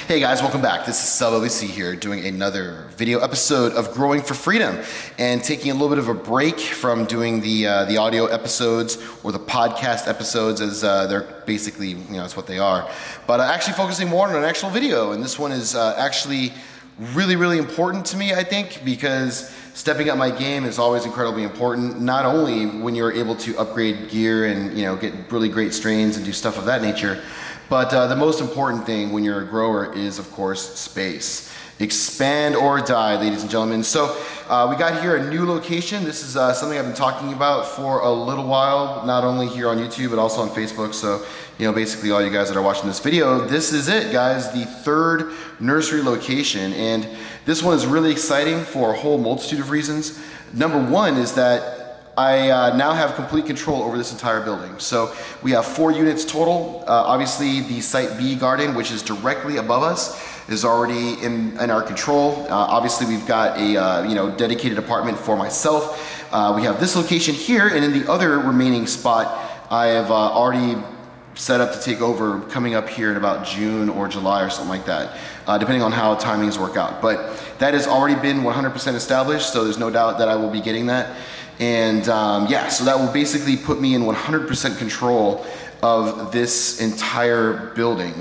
Hey guys, welcome back. This is Sub OBC here doing another video episode of Growing for Freedom and taking a little bit of a break from doing the audio episodes or the podcast episodes as they're basically, that's what they are. But actually focusing more on an actual video, and this one is actually really important to me, I think, because stepping up my game is always incredibly important, not only when you're able to upgrade gear and get really great strains and do stuff of that nature, but the most important thing when you're a grower is, of course, space. Expand or die, ladies and gentlemen. So we got here a new location. This is something I've been talking about for a little while, not only here on YouTube, but also on Facebook. So, basically all you guys that are watching this video, this is it, guys, the third nursery location. And this one is really exciting for a whole multitude of reasons. Number one is that I now have complete control over this entire building. So we have 4 units total. Obviously the Site B garden, which is directly above us, is already in our control. Obviously we've got a dedicated apartment for myself. We have this location here, and in the other remaining spot, I have already set up to take over coming up here in about June or July or something like that, depending on how timings work out. But that has already been 100% established, so there's no doubt that I will be getting that. And so that will basically put me in 100% control of this entire building,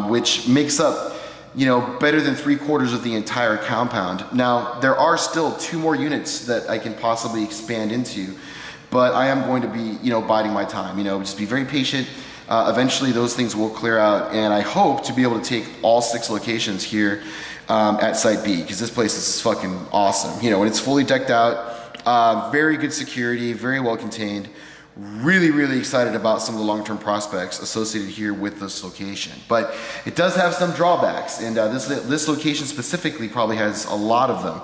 which makes up, better than 3/4 of the entire compound. Now, there are still 2 more units that I can possibly expand into, but I am going to be, biding my time, just be very patient. Eventually those things will clear out, and I hope to be able to take all 6 locations here at Site B, because this place is fucking awesome. When it's fully decked out, very good security, very well contained. Really excited about some of the long-term prospects associated here with this location. But it does have some drawbacks, and this location specifically probably has a lot of them.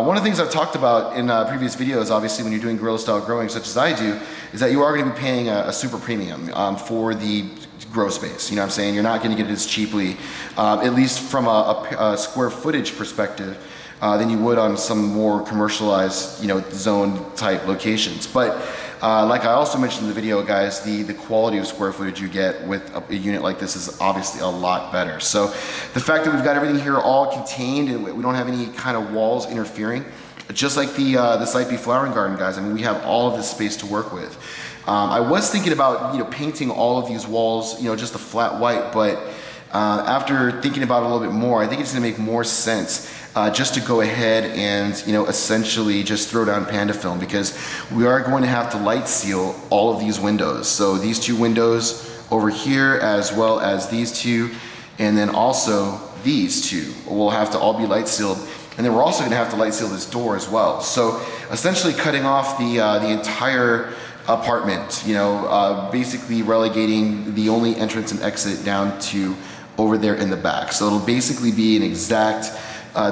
One of the things I've talked about in previous videos, obviously when you're doing guerrilla style growing such as I do, is that you are going to be paying a super premium for the grow space. What I'm saying? You're not going to get it as cheaply, at least from a square footage perspective, than you would on some more commercialized, zone type locations. But like I also mentioned in the video, guys, the quality of square footage you get with a unit like this is obviously a lot better. So the fact that we've got everything here all contained and we don't have any kind of walls interfering, just like the Site B flowering garden, guys, I mean, we have all of this space to work with. I was thinking about, painting all of these walls, just a flat white, but after thinking about it a little bit more, I think it's gonna make more sense just to go ahead and essentially just throw down panda film, because we are going to have to light seal all of these windows. So these 2 windows over here, as well as these 2, and then also these 2 will have to all be light sealed. And then we're also going to have to light seal this door as well. So essentially cutting off the entire apartment, basically relegating the only entrance and exit down to over there in the back. So it'll basically be an exact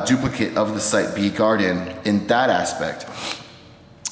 duplicate of the Site B garden in that aspect.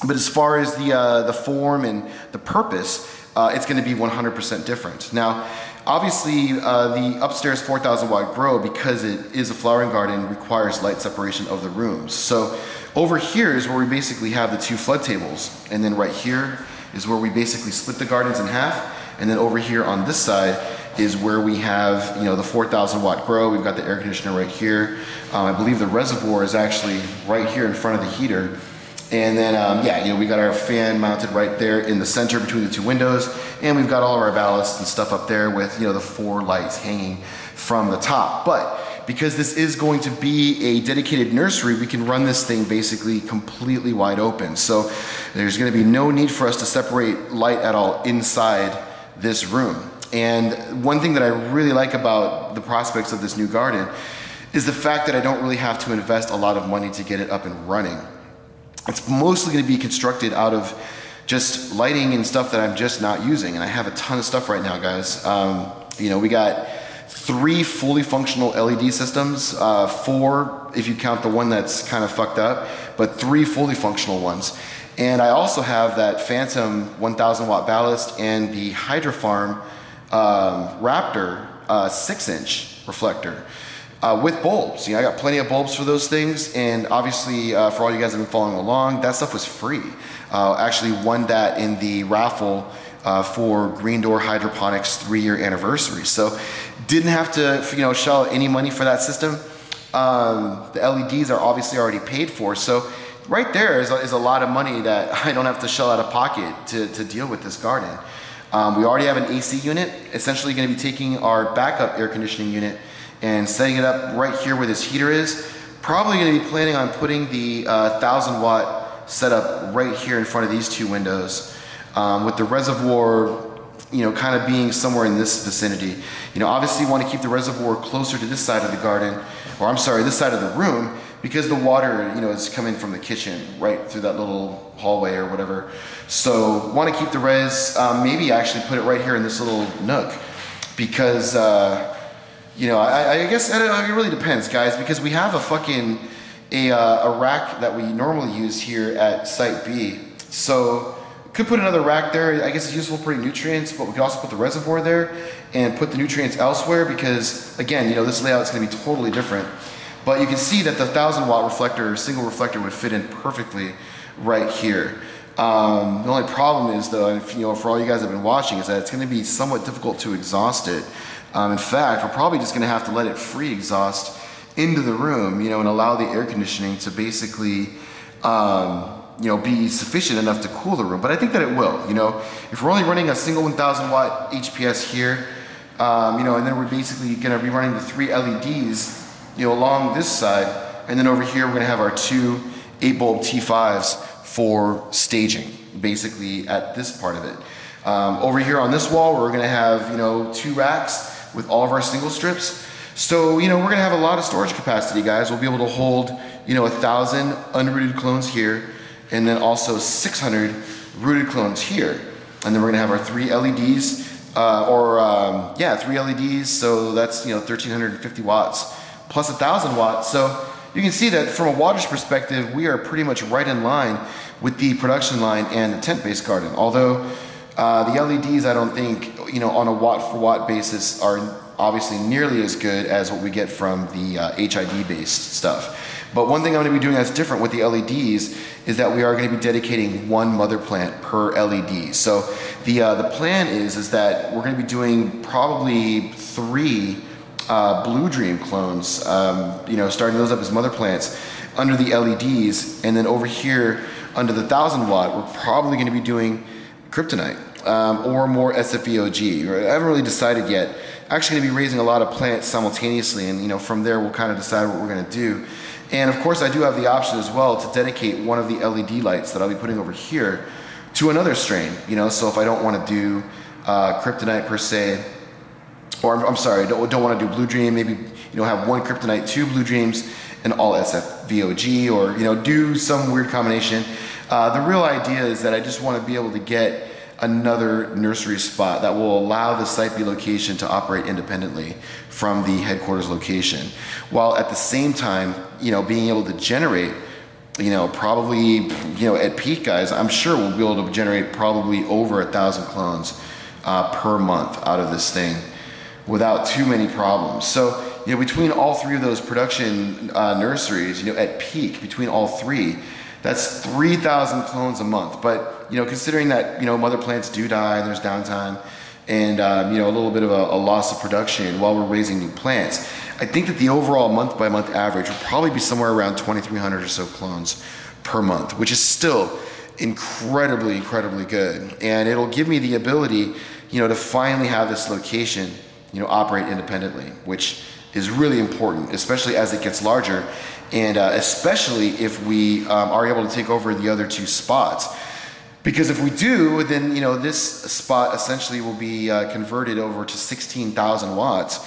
But as far as the form and the purpose, it's going to be 100% different. Now, obviously, the upstairs 4,000 watt grow, because it is a flowering garden, requires light separation of the rooms. So over here is where we basically have the 2 flood tables, and then right here is where we basically split the gardens in half, and then over here on this side is where we have, the 4,000 watt grow. We've got the air conditioner right here. I believe the reservoir is actually right here in front of the heater. And then, we got our fan mounted right there in the center between the 2 windows. And we've got all of our ballasts and stuff up there with, the 4 lights hanging from the top. But because this is going to be a dedicated nursery, we can run this thing basically completely wide open. So there's going to be no need for us to separate light at all inside this room. And one thing that I really like about the prospects of this new garden is the fact that I don't really have to invest a lot of money to get it up and running. It's mostly going to be constructed out of just lighting and stuff that I'm just not using. And I have a ton of stuff right now, guys. We got 3 fully functional LED systems, 4 if you count the one that's kind of fucked up, but 3 fully functional ones. And I also have that Phantom 1,000 watt ballast and the Hydrofarm Raptor 6-inch reflector with bulbs. I got plenty of bulbs for those things, and obviously for all you guys that have been following along, that stuff was free. Actually won that in the raffle for Green Door Hydroponics 3-year anniversary. So didn't have to shell out any money for that system. The LEDs are obviously already paid for, so right there is a lot of money that I don't have to shell out of pocket to deal with this garden. We already have an AC unit, essentially going to be taking our backup air conditioning unit and setting it up right here where this heater is. Probably going to be planning on putting the 1000 watt setup right here in front of these two windows, with the reservoir kind of being somewhere in this vicinity. Obviously you want to keep the reservoir closer to this side of the garden, or I'm sorry, this side of the room, because the water, is coming from the kitchen right through that little hallway or whatever. So want to keep the res, maybe actually put it right here in this little nook, because, I guess it really depends, guys, because we have a rack that we normally use here at Site B. So could put another rack there. I guess it's useful for nutrients, but we could also put the reservoir there and put the nutrients elsewhere, because again, this layout is going to be totally different. But you can see that the 1000 watt reflector, single reflector, would fit in perfectly right here. The only problem is, though, for all you guys that have been watching, is that it's going to be somewhat difficult to exhaust it. In fact, we're probably just going to have to let it free exhaust into the room, and allow the air conditioning to basically, be sufficient enough to cool the room. But I think that it will. If we're only running a single 1000 watt HPS here, and then we're basically going to be running the 3 LEDs, along this side, and then over here we're going to have our 2 8-bulb T5s for staging, basically at this part of it. Over here on this wall, we're going to have 2 racks with all of our single strips. So we're going to have a lot of storage capacity, guys. We'll be able to hold 1000 unrooted clones here, and then also 600 rooted clones here. And then we're going to have our 3 LEDs, 3 LEDs. So that's 1350 watts plus 1000 watts. So you can see that from a wattage perspective, we are pretty much right in line with the production line and the tent-based garden. Although the LEDs, I don't think, on a watt-for-watt basis are obviously nearly as good as what we get from the HID-based stuff. But one thing I'm going to be doing that's different with the LEDs is that we are going to be dedicating 1 mother plant per LED. So the plan is that we're going to be doing probably 3 Blue Dream clones, starting those up as mother plants under the LEDs, and then over here under the 1000 watt, we're probably going to be doing Kryptonite or more SFVOG. I haven't really decided yet. Actually going to be raising a lot of plants simultaneously, and from there we'll kind of decide what we're going to do. And of course I do have the option as well to dedicate one of the LED lights that I'll be putting over here to another strain, so if I don't want to do Kryptonite per se, or I'm sorry, don't want to do Blue Dream, maybe have 1 Kryptonite, 2 Blue Dreams, and all SFVOG, or do some weird combination. The real idea is that I just want to be able to get another nursery spot that will allow the Site B location to operate independently from the headquarters location, while at the same time, being able to generate, probably, at peak, guys, I'm sure we'll be able to generate probably over 1000 clones per month out of this thing without too many problems. So, between all 3 of those production nurseries, at peak, between all 3, that's 3,000 clones a month. But, considering that, mother plants do die, there's downtime, and, a little bit of a loss of production while we're raising new plants, I think that the overall month-by-month average will probably be somewhere around 2,300 or so clones per month, which is still incredibly, incredibly good. And it'll give me the ability, to finally have this location, operate independently, which is really important, especially as it gets larger, and especially if we are able to take over the other 2 spots. Because if we do, then this spot essentially will be converted over to 16,000 watts,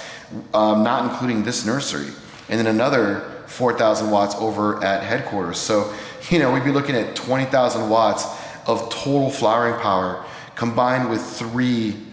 not including this nursery, and then another 4,000 watts over at headquarters. So we'd be looking at 20,000 watts of total flowering power combined with 3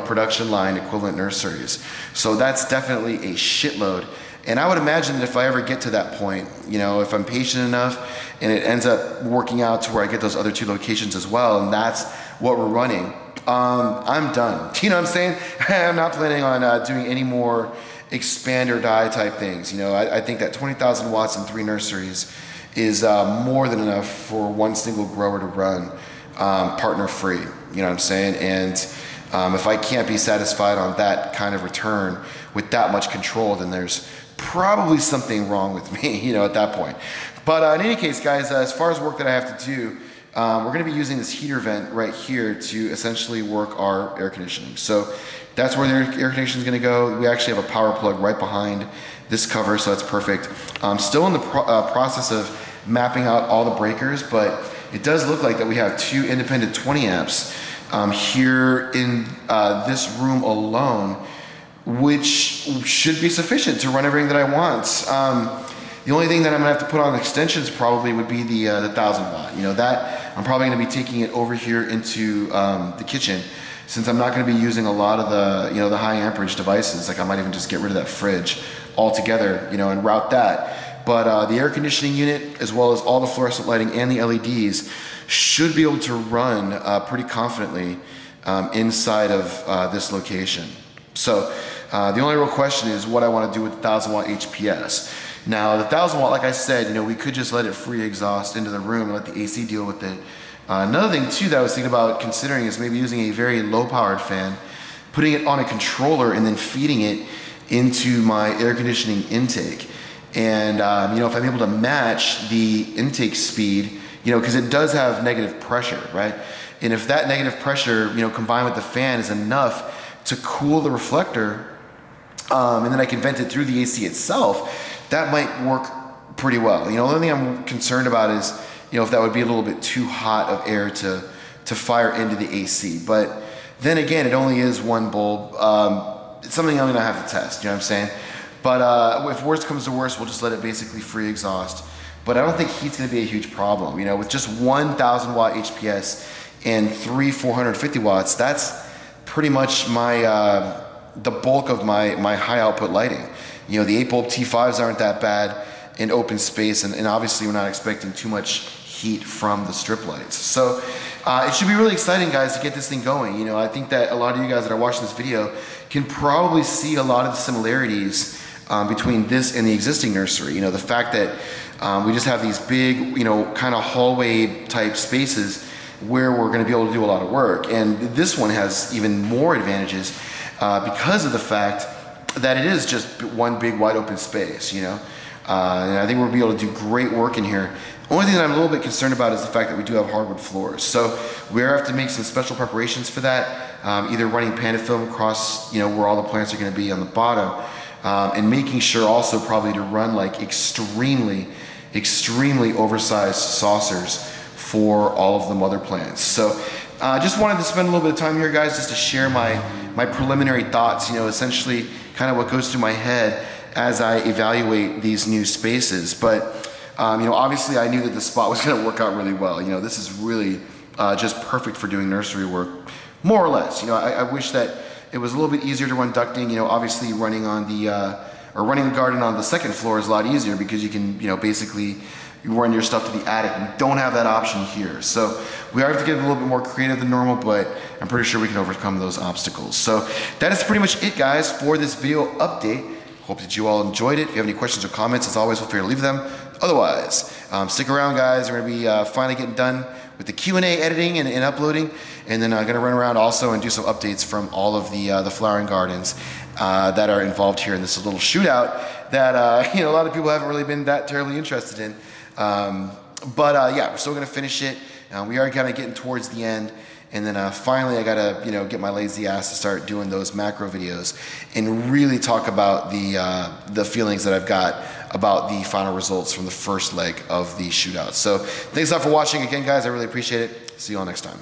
production line equivalent nurseries. So that's definitely a shitload. And I would imagine that if I ever get to that point, if I'm patient enough and it ends up working out to where I get those other 2 locations as well, and that's what we're running, I'm done. You know what I'm saying? I'm not planning on doing any more expand or die type things. I think that 20,000 watts and 3 nurseries is more than enough for one single grower to run partner free. You know what I'm saying? And if I can't be satisfied on that kind of return with that much control, then there's probably something wrong with me, you know, at that point. But in any case, guys, as far as work that I have to do, we're going to be using this heater vent right here to essentially work our air conditioning. So that's where the air conditioning is going to go. We actually have a power plug right behind this cover, so that's perfect. I'm still in the process of mapping out all the breakers, but it does look like that we have 2 independent 20 amps here in this room alone, which should be sufficient to run everything that I want. The only thing that I'm gonna have to put on extensions probably would be the 1000 watt. You know, that I'm probably gonna be taking it over here into the kitchen, since I'm not gonna be using a lot of the, you know, the high amperage devices. Like I might even just get rid of that fridge altogether, you know, and route that. But the air conditioning unit, as well as all the fluorescent lighting and the LEDs, should be able to run pretty confidently inside of this location. So the only real question is what I want to do with the 1000 watt HPS. Now the 1000 watt, like I said, you know, we could just let it free exhaust into the room and let the AC deal with it. Another thing too that I was thinking about considering is maybe using a very low powered fan, putting it on a controller and then feeding it into my air conditioning intake. And you know, if I'm able to match the intake speed, you know, because it does have negative pressure, right? And if that negative pressure, you know, combined with the fan is enough to cool the reflector, and then I can vent it through the AC itself, that might work pretty well. You know, the only thing I'm concerned about is, you know, if that would be a little bit too hot of air to fire into the AC. But then again, it only is one bulb. It's something I'm gonna have to test, you know what I'm saying? But if worst comes to worst, we'll just let it basically free exhaust. But I don't think heat's gonna be a huge problem. You know, with just 1000 watt HPS and 3 450 watts, that's pretty much my the bulk of my high output lighting. You know, the 8 bulb T5s aren't that bad in open space, and obviously we're not expecting too much heat from the strip lights. So it should be really exciting, guys, to get this thing going. You know, I think that a lot of you guys that are watching this video can probably see a lot of the similarities between this and the existing nursery. You know, the fact that we just have these big, you know, kind of hallway type spaces where we're going to be able to do a lot of work. And this one has even more advantages because of the fact that it is just one big wide open space, you know. And I think we'll be able to do great work in here. Only thing that I'm a little bit concerned about is the fact that we do have hardwood floors. So we have to make some special preparations for that, either running Panda film across, you know, where all the plants are going to be on the bottom, and making sure also probably to run like extremely oversized saucers for all of the mother plants. So just wanted to spend a little bit of time here, guys, just to share my preliminary thoughts, you know, essentially kind of what goes through my head as I evaluate these new spaces. But you know, obviously I knew that the spot was going to work out really well. You know, this is really just perfect for doing nursery work, more or less. You know, I wish that it was a little bit easier to run ducting. You know, obviously running on the running the garden on the second floor is a lot easier because you can, you know, basically you run your stuff to the attic. We don't have that option here. So we are going to get a little bit more creative than normal, but I'm pretty sure we can overcome those obstacles. So that is pretty much it, guys, for this video update. Hope that you all enjoyed it. If you have any questions or comments, as always, feel free to leave them. Otherwise, stick around, guys. We're going to be finally getting done with the Q&A editing and uploading, and then I'm going to run around also and do some updates from all of the flowering gardens that are involved here in this little shootout that you know, a lot of people haven't really been that terribly interested in. But yeah, we're still going to finish it. We are kind of getting towards the end. And then finally, I gotta, you know, get my lazy ass to start doing those macro videos and really talk about the feelings that I've got about the final results from the first leg of the shootout. So thanks a lot for watching again, guys. I really appreciate it. See you all next time.